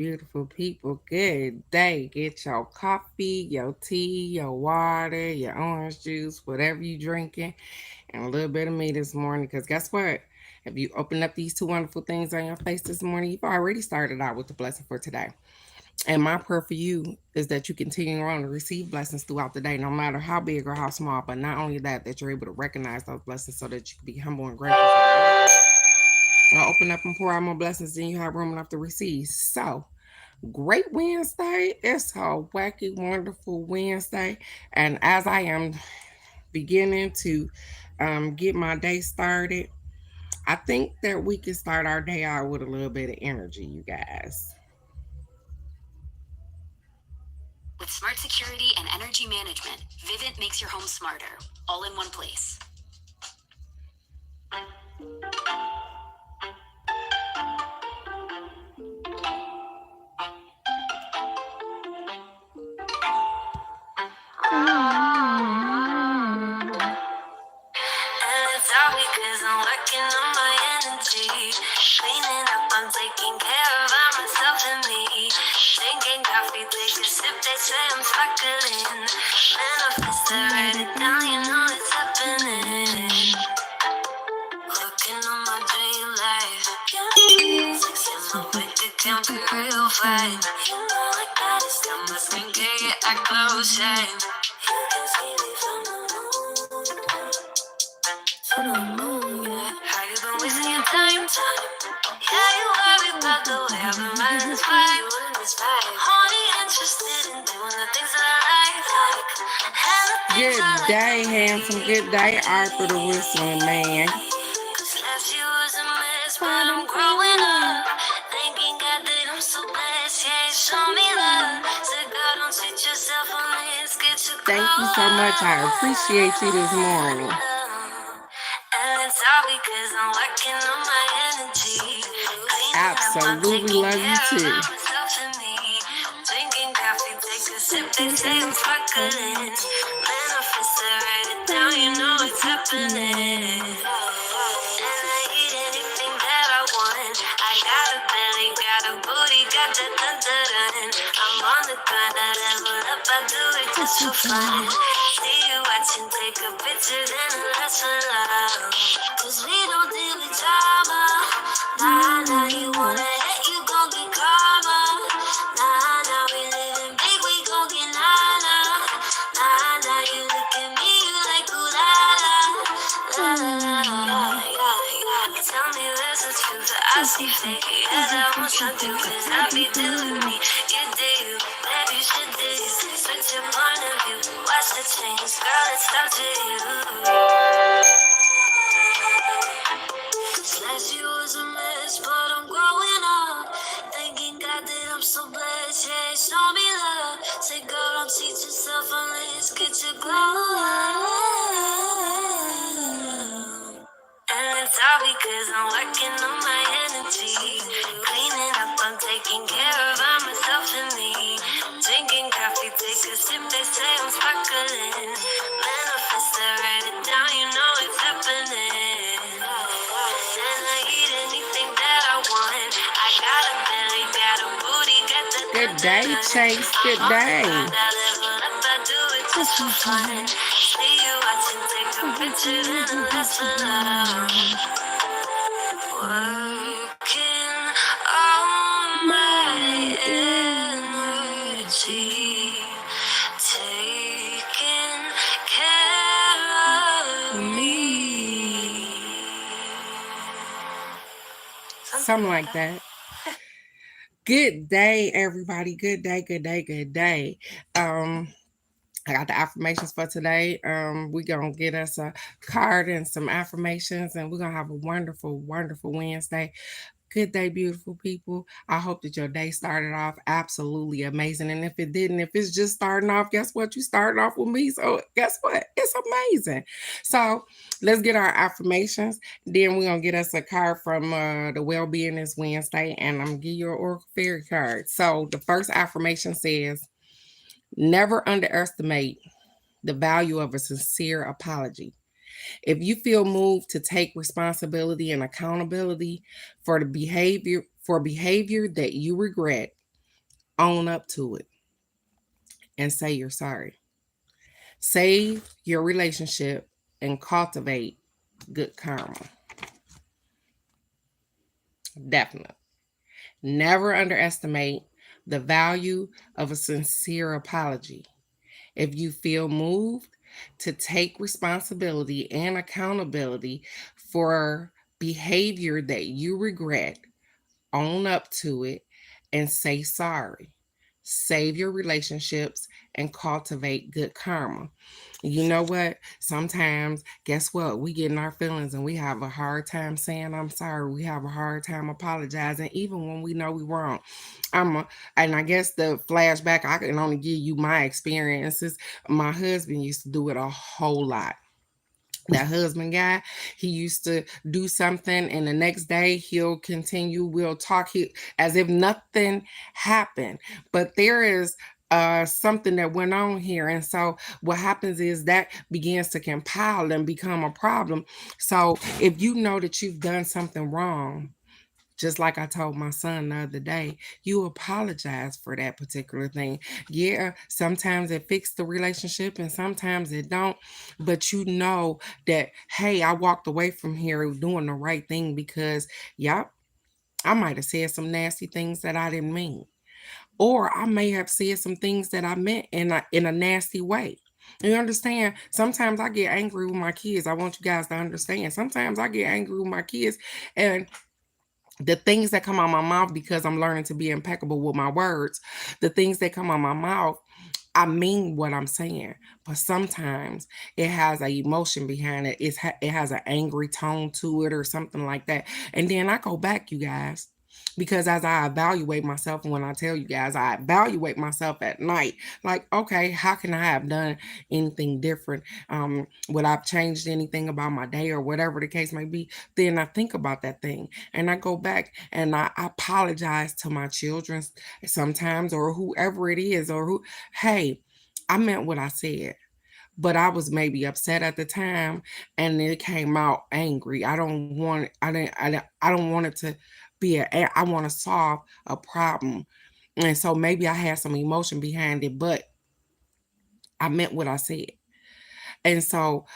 Beautiful people, good day. Get your coffee, your tea, your water, your orange juice, whatever you drinking, and a little bit of me this morning. Because guess what? If you open up these two wonderful things on your face this morning, you've already started out with the blessing for today. And my prayer for you is that you continue on to receive blessings throughout the day, no matter how big or how small. But not only that, that you're able to recognize those blessings so that you can be humble and grateful for them. I'll open up and pour out more blessings than you have room enough to receive. So, great Wednesday. It's a wacky, wonderful Wednesday. And as I am beginning to get my day started, I think that we can start our day out with a little bit of energy, you guys. With smart security and energy management, Vivint makes your home smarter, all in one place. And it's all because I'm working on my energy. Cleaning up, I'm taking care of myself and me. Drinking coffee, take a sip, they say I'm sparkling. Manifest it, write it down, you know it's happening. Working on my dream life. Sex in my bank account, be real fine. You know I got it, still my skincare, yeah, I glow shine. You can see me from the moon. For the moon, yeah. How you been wasting your time? Yeah, you worry about the way I've been riding this vibe. Only interested in doing the things that I like. And the things Good I like. day, handsome. Good day, Arthur the Whistling Man. Cause last year was a mess, but I'm growing up. Thanking God that I'm so blessed, yeah, show me love. Said God, don't treat yourself on this, get you Thank you so much. I appreciate you this morning. And it's all because I'm working on my energy. Absolutely love you too. Drinking coffee, take a sip, they say I'm sparkling. Manifest it, write it down, you know it's happening. And I eat anything that I want. I got a belly, got a booty, got that dun. I'm on the grind, I level up, I do it just for fun. See you watching, take a picture, then let's love. Cause we don't deal with drama. Nah, you wanna hate, you gon' get karma. Nah, we living big, we gon' get nana. Nah, you look at me, you like ooh la la. La la la, yeah. Tell me there's a truth, I see fake. Yeah, that won't stop you, cause I be doing me. You do you, maybe you should do you. Switch your point of view, watch the change, girl, it's up to you. Cause last year was a mess, but I'm growing up. Thanking God that I'm so blessed, yeah, show me love. Say, girl, don't cheat yourself unless get your glow up. And it's all because I'm working on my energy. Cleaning up, I'm taking care of myself and me. Drinking coffee, take a sip, they say I'm sparkling. Manifest it, write it down, you know it's happening. And I eat anything that I want. I got a belly, got a booty, got the Good day, Chase. Good day. I level up, I do it just for fun. See you watching, take a picture, then let's love. Working on my energy, taking care of me. Something like that. Good day, everybody. Good day, good day, good day. I got the affirmations for today. We're gonna get us a card and some affirmations, and we're gonna have a wonderful, wonderful Wednesday. Good day, beautiful people. I hope that your day started off absolutely amazing. And if it didn't, if it's just starting off, guess what? You started off with me. So guess what? It's amazing. So let's get our affirmations. Then we're gonna get us a card from the Well-Being is Wednesday, and I'm gonna give you an Oracle Fairy card. So the first affirmation says, never underestimate the value of a sincere apology. If you feel moved to take responsibility and accountability for behavior that you regret, Own up to it and say you're sorry. Save your relationship and cultivate good karma. Definitely. Never underestimate the value of a sincere apology. If you feel moved to take responsibility and accountability for behavior that you regret, own up to it and say sorry. Save your relationships and cultivate good karma. You know what? Sometimes, guess what? We get in our feelings and we have a hard time saying I'm sorry. We have a hard time apologizing, even when we know we're wrong. And I guess the flashback, I can only give you my experiences. My husband used to do it a whole lot. That husband guy, he used to do something and the next day he'll continue, we'll talk as if nothing happened. But there is something that went on here, and so what happens is that begins to compile and become a problem. So if you know that you've done something wrong, just like I told my son the other day, you apologize for that particular thing. Yeah, sometimes it fixed the relationship and sometimes it don't. But you know that, hey, I walked away from here doing the right thing because, yep, I might have said some nasty things that I didn't mean. Or I may have said some things that I meant in a nasty way. You understand? Sometimes I get angry with my kids. I want you guys to understand. Sometimes I get angry with my kids, and the things that come out my mouth, because I'm learning to be impeccable with my words, the things that come out my mouth, I mean what I'm saying, but sometimes it has a emotion behind it. It has an angry tone to it or something like that. And then I go back, you guys, because as I evaluate myself, and when I tell you guys, I evaluate myself at night. Like, okay, how can I have done anything different? Would I've changed anything about my day or whatever the case may be? Then I think about that thing and I go back and I apologize to my children sometimes or whoever it is or who, hey, I meant what I said, but I was maybe upset at the time and it came out angry. I don't want it to be I want to solve a problem. And so maybe I had some emotion behind it, but I meant what I said. And so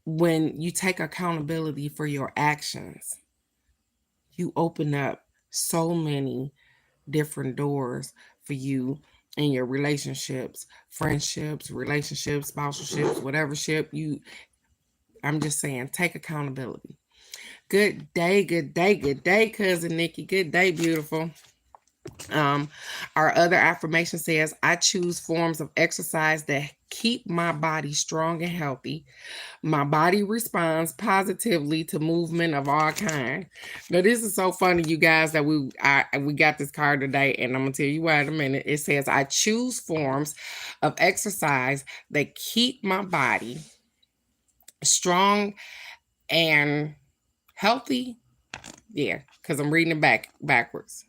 when you take accountability for your actions, you open up so many different doors for you in your relationships, friendships, relationships, spousal whatever ship you. I'm just saying, take accountability. Good day, good day, good day, cousin Nikki. Good day, beautiful. Um, our other affirmation says, I choose forms of exercise that keep my body strong and healthy. My body responds positively to movement of all kind. Now, this is so funny, you guys, that we got this card today, and I'm gonna tell you why in a minute. It says, I choose forms of exercise that keep my body strong and healthy. Yeah, because I'm reading it backwards.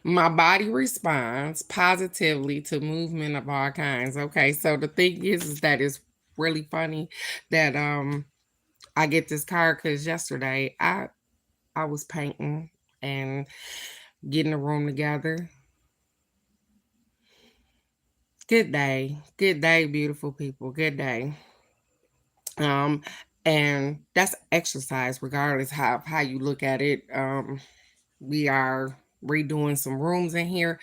My body responds positively to movement of all kinds. Okay, so the thing is that it's really funny that I get this card because yesterday I was painting and getting the room together. Good day, beautiful people. Good day. Um, and that's exercise, regardless how you look at it. We are redoing some rooms in here,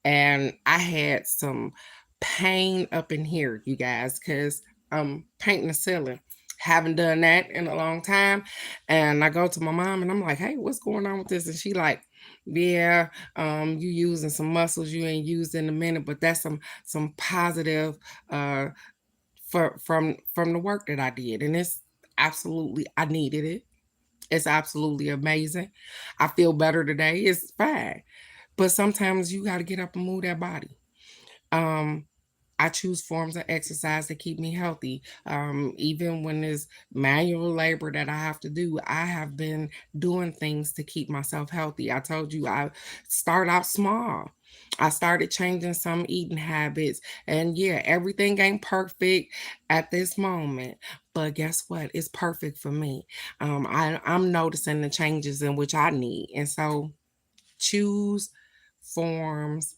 and I had some pain up in here, you guys, because I'm painting the ceiling. Haven't done that in a long time. And I go to my mom and I'm like, hey, what's going on with this? And she like, yeah, you using some muscles you ain't used in a minute, but that's some positive uh from the work that I did. And it's absolutely, I needed it. It's absolutely amazing. I feel better today. It's fine. But sometimes you got to get up and move that body. Um, I choose forms of exercise that keep me healthy. Even when there's manual labor that I have to do, I have been doing things to keep myself healthy. I told you I start out small. I started changing some eating habits, and yeah, everything ain't perfect at this moment. But guess what? It's perfect for me. I'm noticing the changes in which I need, and so Choose forms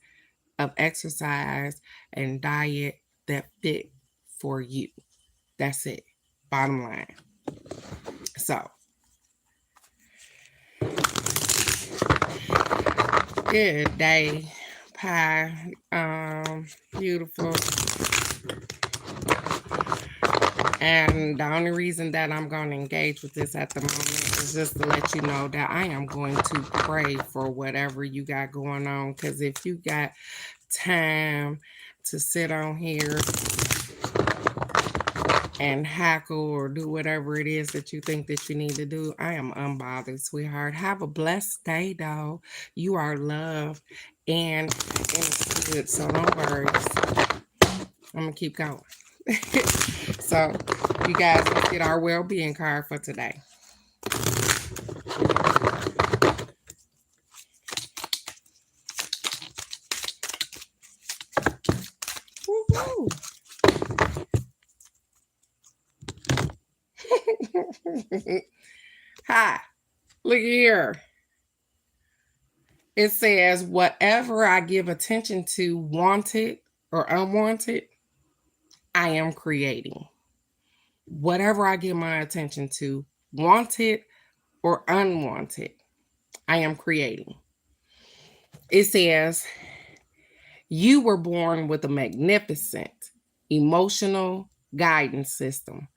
of exercise and diet that fit for you. That's it. Bottom line. So, good day, pie. Beautiful. And the only reason that I'm going to engage with this at the moment is just to let you know that I am going to pray for whatever you got going on. Because if you got time to sit on here and hackle or do whatever it is that you think that you need to do, I am unbothered, sweetheart. Have a blessed day, though. You are loved and understood, so don't worry. I'm going to keep going. So, you guys, let's get our well-being card for today. Woo-hoo. Hi, look here. It says, whatever I give attention to, wanted or unwanted, I am creating. Whatever I give my attention to, wanted or unwanted, I am creating. It says, you were born with a magnificent emotional guidance system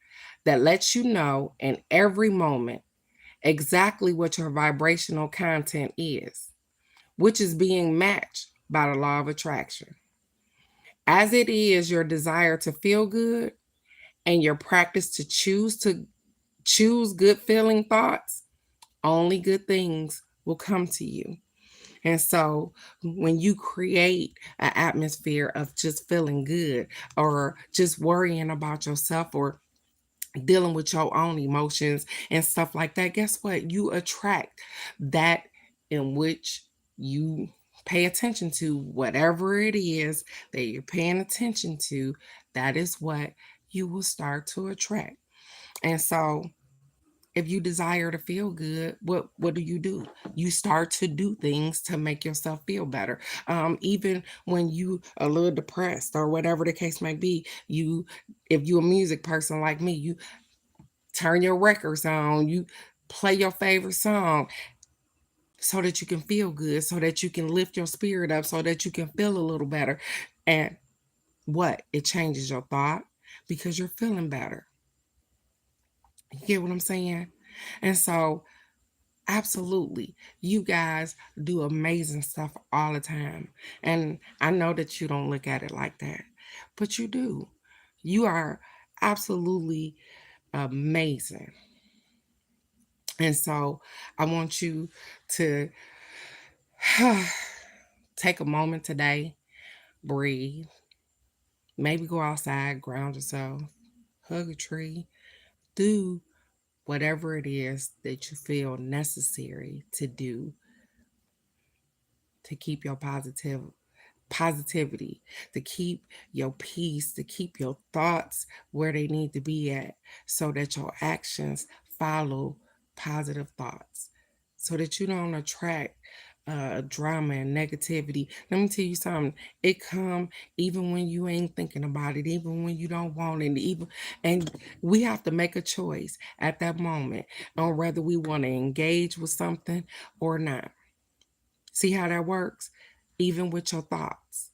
that lets you know in every moment exactly what your vibrational content is, which is being matched by the law of attraction. As it is your desire to feel good and your practice to choose good feeling thoughts, only good things will come to you. And so when you create an atmosphere of just feeling good or just worrying about yourself or dealing with your own emotions and stuff like that, guess what? You attract that in which you pay attention to. Whatever it is that you're paying attention to, that is what you will start to attract. And so if you desire to feel good, what do? You start to do things to make yourself feel better. Even when you a little depressed or whatever the case may be, you if you're a music person like me, you turn your records on, you play your favorite song so that you can feel good, so that you can lift your spirit up, so that you can feel a little better. And what? It changes your thought because you're feeling better. You get what I'm saying? And so, absolutely, you guys do amazing stuff all the time. And I know that you don't look at it like that, but you do. You are absolutely amazing. And so I want you to take a moment today, breathe, maybe go outside, ground yourself, hug a tree, do whatever it is that you feel necessary to do to keep your positivity, to keep your peace, to keep your thoughts where they need to be at, so that your actions follow positive thoughts, so that you don't attract drama and negativity. Let me tell you something. It come even when you ain't thinking about it, even when you don't want it, even and we have to make a choice at that moment on whether we want to engage with something or not. See how that works? Even with your thoughts.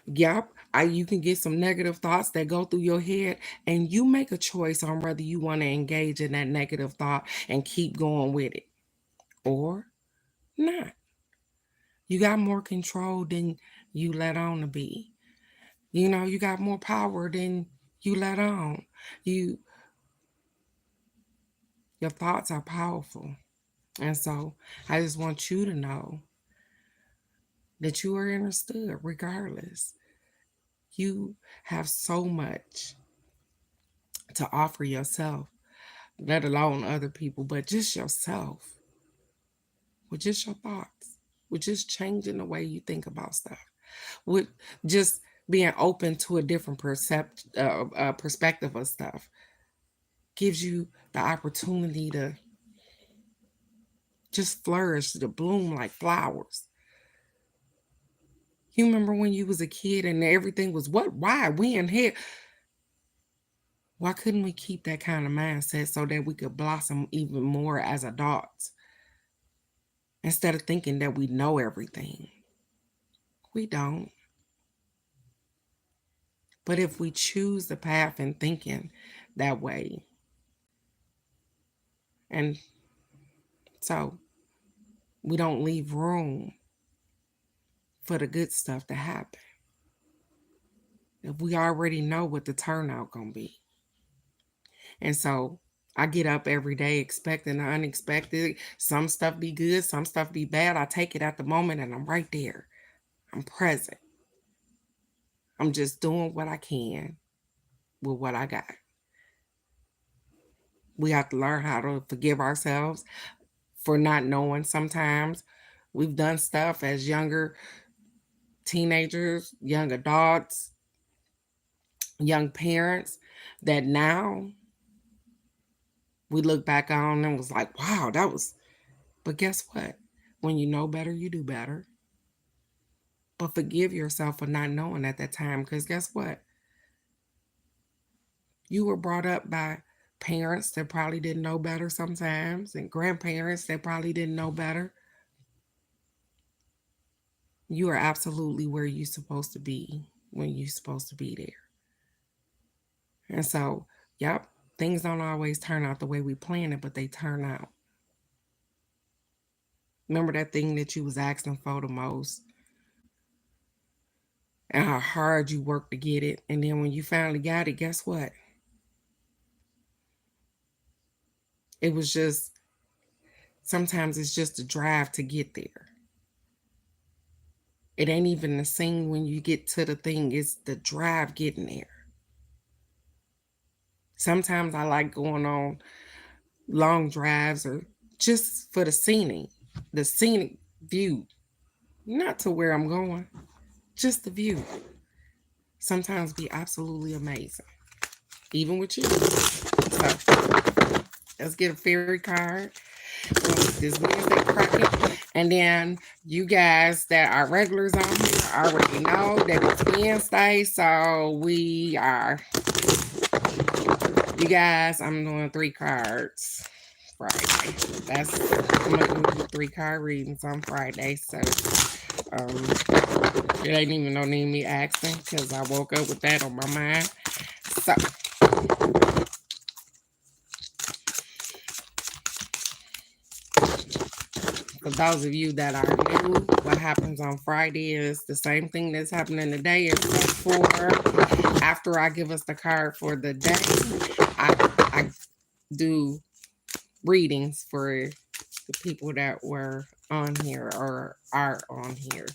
Yep, you can get some negative thoughts that go through your head, and you make a choice on whether you want to engage in that negative thought and keep going with it or not. You got more control than you let on to be. You know, you got more power than you let on. You your thoughts are powerful. And so I just want you to know that you are understood regardless. You have so much to offer yourself, let alone other people, but just yourself, with just your thoughts, with just changing the way you think about stuff, with just being open to a different perspective of stuff, gives you the opportunity to just flourish, to bloom like flowers. You remember when you was a kid and everything was what, why, when, here? Why couldn't we keep that kind of mindset so that we could blossom even more as adults instead of thinking that we know everything? We don't. But if we choose the path and thinking that way, and so we don't leave room for the good stuff to happen, if we already know what the turnout gonna be. And so I get up every day expecting the unexpected. Some stuff be good, some stuff be bad. I take it at the moment and I'm right there. I'm present. I'm just doing what I can with what I got. We have to learn how to forgive ourselves for not knowing sometimes. We've done stuff as younger teenagers, young adults, young parents that now we look back on and was like, wow, that was. But guess what? When you know better, you do better. But forgive yourself for not knowing at that time, because guess what? You were brought up by parents that probably didn't know better sometimes, and grandparents that probably didn't know better. You are absolutely where you're supposed to be when you're supposed to be there. And so, yep, things don't always turn out the way we planned it, but they turn out. Remember that thing that you was asking for the most and how hard you worked to get it. And then when you finally got it, guess what? It was just, sometimes it's just a drive to get there. It ain't even the scene when you get to the thing, it's the drive getting there. Sometimes I like going on long drives or just for the scenic view, not to where I'm going, just the view. Sometimes be absolutely amazing, even with you. So let's get a fairy card. This Wednesday cracking. And then you guys that are regulars on here already know that it's Wednesday. So we are, you guys, I'm doing 3 cards Friday. I'm going to do 3 card readings on Friday. So um, it ain't even no need me asking because I woke up with that on my mind. So for those of you that are new, what happens on Friday is the same thing that's happening today, except for after I give us the card for the day, I do readings for the people that were on here or are on here.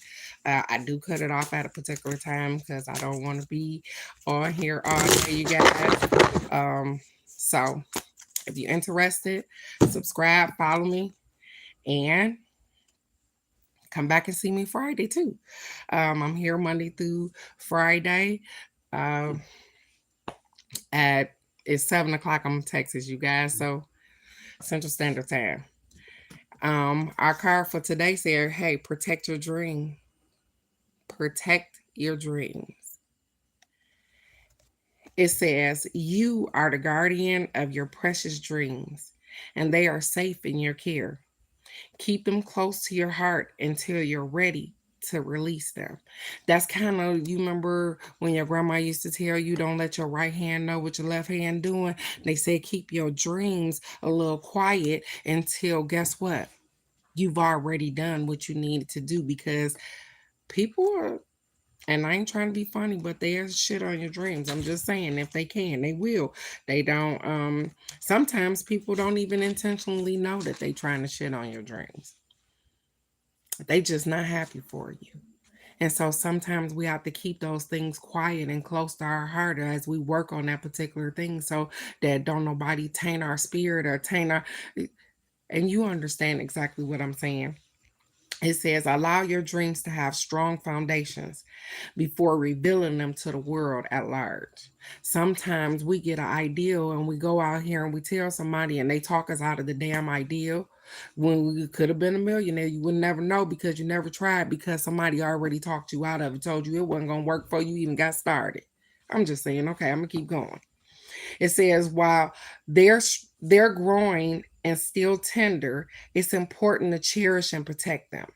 I do cut it off at a particular time because I don't want to be on here all day, you guys. So if you're interested, subscribe, follow me, and come back and see me Friday too. I'm here Monday through Friday. Um, at it's 7 o'clock. I'm in Texas, you guys. So Central Standard Time. Our card for today said, "Hey, protect your dream. Protect your dreams." It says, "You are the guardian of your precious dreams, and they are safe in your care. Keep them close to your heart until you're ready to release them." That's kind of, you remember when your grandma used to tell you, don't let your right hand know what your left hand doing. They said keep your dreams a little quiet until, guess what? You've already done what you needed to do, because people are, and I ain't trying to be funny, but there's shit on your dreams. I'm just saying, if they can, they will. They don't. Sometimes people don't even intentionally know that they trying to shit on your dreams. They just not happy for you. And so sometimes we have to keep those things quiet and close to our heart as we work on that particular thing, so that don't nobody taint our spirit or taint our, and you understand exactly what I'm saying. It says, allow your dreams to have strong foundations before revealing them to the world at large. Sometimes we get an ideal and we go out here and we tell somebody and they talk us out of the damn ideal. When we could have been a millionaire, you would never know because you never tried because somebody already talked you out of it, told you it wasn't going to work for you, even got started. I'm just saying, okay, I'm going to keep going. It says, while they're growing and still tender, it's important to cherish and protect them.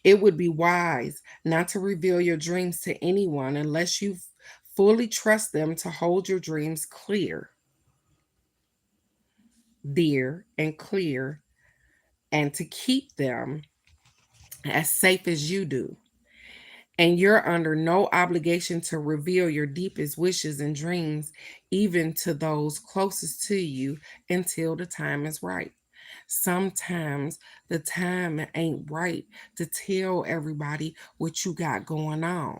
It would be wise not to reveal your dreams to anyone unless you fully trust them to hold your dreams clear, dear, and clear, and to keep them as safe as you do. And you're under no obligation to reveal your deepest wishes and dreams, even to those closest to you, until the time is right. Sometimes the time ain't right to tell everybody what you got going on.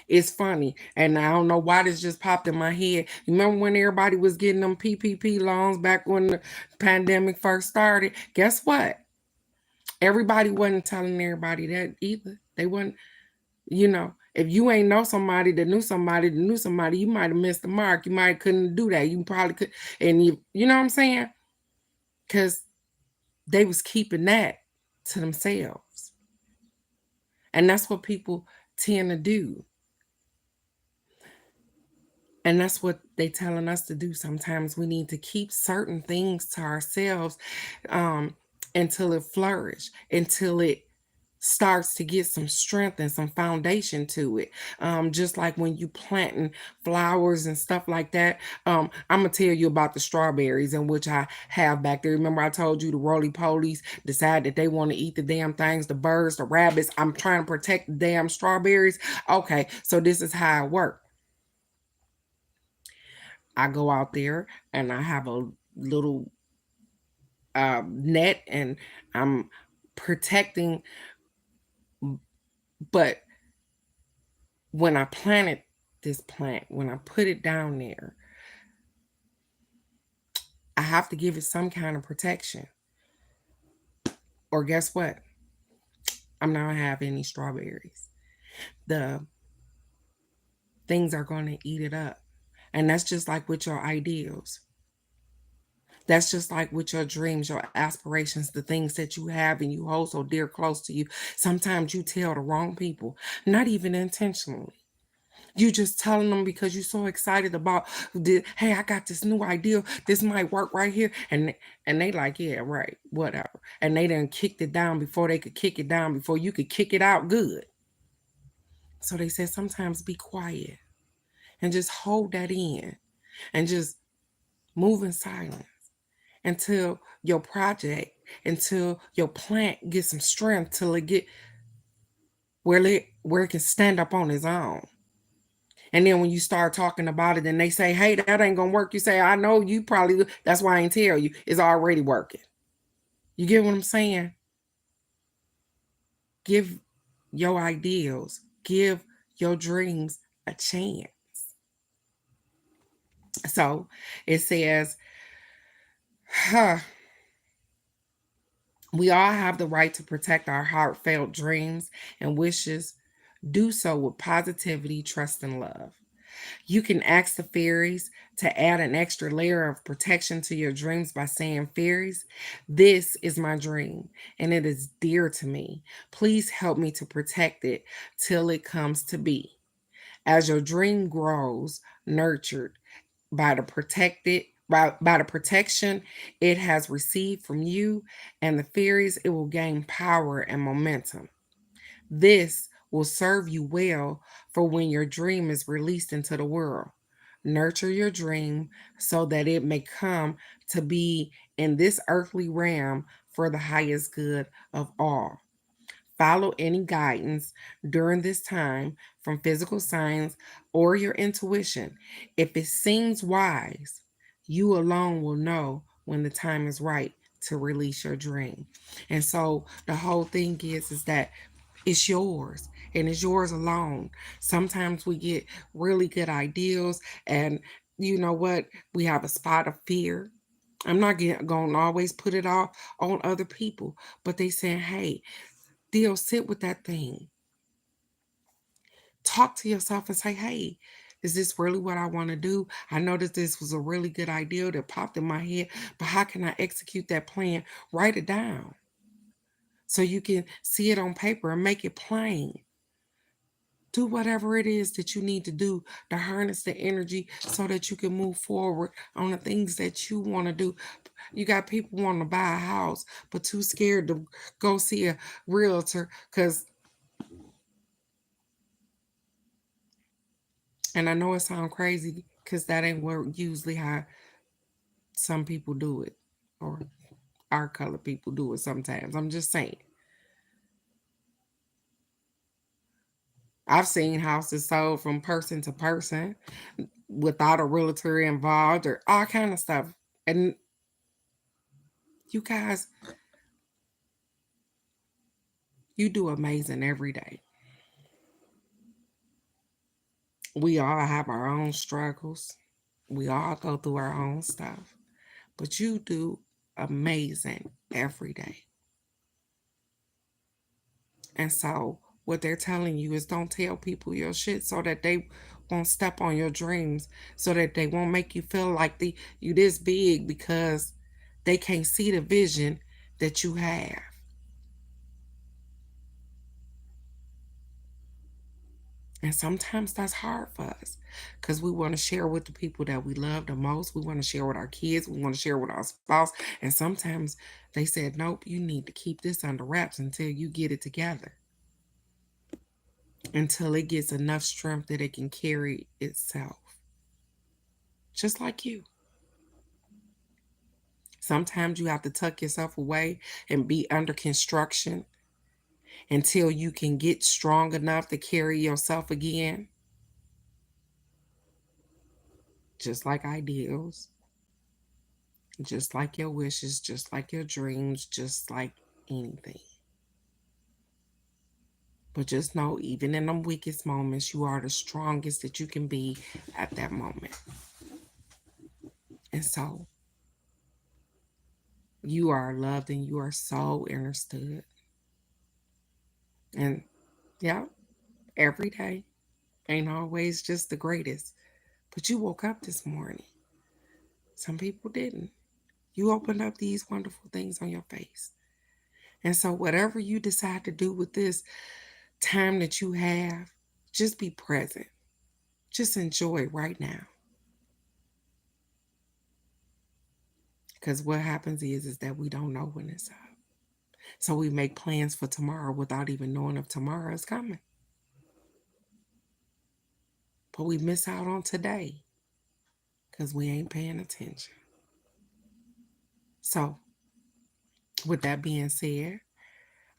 It's funny, and I don't know why this just popped in my head. You remember when everybody was getting them PPP loans back when the pandemic first started? Guess what? Everybody wasn't telling everybody that either. They wasn't, if you ain't know somebody that knew somebody, you might have missed the mark. You might couldn't do that. You probably could, and you know what I'm saying? Because they was keeping that to themselves, and that's what people tend to do. And that's what they telling us to do. Sometimes we need to keep certain things to ourselves um, until it flourish, until it starts to get some strength and some foundation to it. Just like when you planting flowers and stuff like that. I'm gonna tell you about the strawberries in which I have back there. Remember I told you the roly polies decide that they want to eat the damn things, the birds, the rabbits. I'm trying to protect the damn strawberries. Okay, so this is how it works. I go out there and I have a little net and I'm protecting. But when I planted this plant, when I put it down there, I have to give it some kind of protection. Or guess what? I'm not gonna have any strawberries. The things are gonna eat it up. And that's just like with your ideals. That's just like with your dreams, your aspirations, the things that you have and you hold so dear close to you. Sometimes you tell the wrong people, not even intentionally. You just telling them because you're so excited about hey, I got this new idea. This might work right here. And they like, yeah, right, whatever. And they done kicked it down before they could kick it down, before you could kick it out good. So they said sometimes be quiet and just hold that in and just move in silence until your project, until your plant gets some strength, till it get where it can stand up on its own. And then when you start talking about it and they say, hey, that ain't gonna work, you say, I know you probably, that's why I ain't tell you, it's already working. You get what I'm saying? Give your ideals, give your dreams a chance. So it says, huh, we all have the right to protect our heartfelt dreams and wishes. Do so with positivity, trust, and love. You can ask the fairies to add an extra layer of protection to your dreams by saying, fairies, this is my dream and it is dear to me. Please help me to protect it till it comes to be. As your dream grows, nurtured by the protected by the protection it has received from you and the fairies, it will gain power and momentum. This will serve you well for when your dream is released into the world. Nurture your dream so that it may come to be in this earthly realm for the highest good of all. Follow any guidance during this time from physical science or your intuition. If it seems wise, you alone will know when the time is right to release your dream. And so the whole thing is that it's yours and it's yours alone. Sometimes we get really good ideals and you know what? We have a spot of fear. I'm not going to always put it all on other people, but they saying, hey, deal, sit with that thing. Talk to yourself and say, hey, is this really what I want to do? I know that this was a really good idea that popped in my head, but how can I execute that plan? Write it down so you can see it on paper and make it plain. Do whatever it is that you need to do to harness the energy so that you can move forward on the things that you want to do. You got people wanting to buy a house, but too scared to go see a realtor because, and I know it sounds crazy because that ain't what usually how some people do it, or our color people do it sometimes. I'm just saying. I've seen houses sold from person to person without a realtor involved or all kind of stuff. And you guys, you do amazing every day. We all have our own struggles. We all go through our own stuff. But you do amazing every day. And so what they're telling you is don't tell people your shit so that they won't step on your dreams, so that they won't make you feel like you this big because they can't see the vision that you have. And sometimes that's hard for us because we want to share with the people that we love the most. We want to share with our kids. We want to share with our spouse. And sometimes they said, nope, you need to keep this under wraps until you get it together, until it gets enough strength that it can carry itself. Just like you. Sometimes you have to tuck yourself away and be under construction until you can get strong enough to carry yourself again. Just like ideals, just like your wishes, just like your dreams, just like anything. But just know, even in the weakest moments, you are the strongest that you can be at that moment. And so you are loved and you are so understood. And yeah, every day ain't always just the greatest. But you woke up this morning. Some people didn't. You opened up these wonderful things on your face. And so, whatever you decide to do with this time that you have, just be present. Just enjoy right now. Because what happens is that we don't know when it's up. So we make plans for tomorrow without even knowing if tomorrow is coming. But we miss out on today because we ain't paying attention. So, with that being said,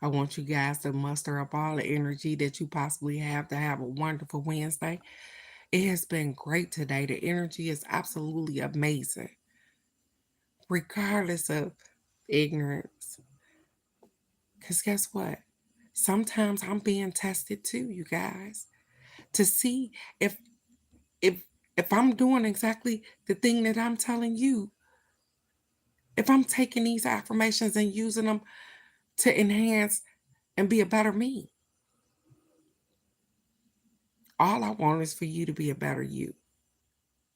I want you guys to muster up all the energy that you possibly have to have a wonderful Wednesday. It has been great today. The energy is absolutely amazing, regardless of ignorance. Because guess what? Sometimes I'm being tested too, you guys, to see if if if I'm doing exactly the thing that I'm telling you, if I'm taking these affirmations and using them to enhance and be a better me. All I want is for you to be a better you.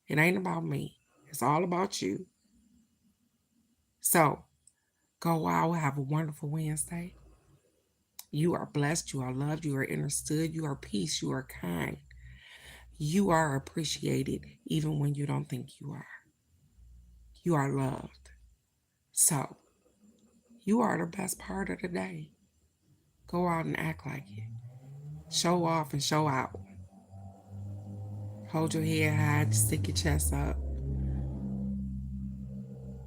It ain't about me. It's all about you. So go out, have a wonderful Wednesday. You are blessed, you are loved, you are understood, you are peace, you are kind. You are appreciated even when you don't think you are. You are loved. So you are the best part of the day. Go out and act like it. Show off and show out. Hold your head high, stick your chest up,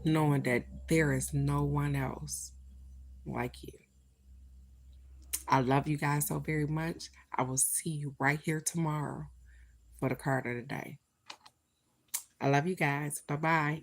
knowing that there is no one else like you. I love you guys so very much. I will see you right here tomorrow for the card of the day. I love you guys. Bye bye.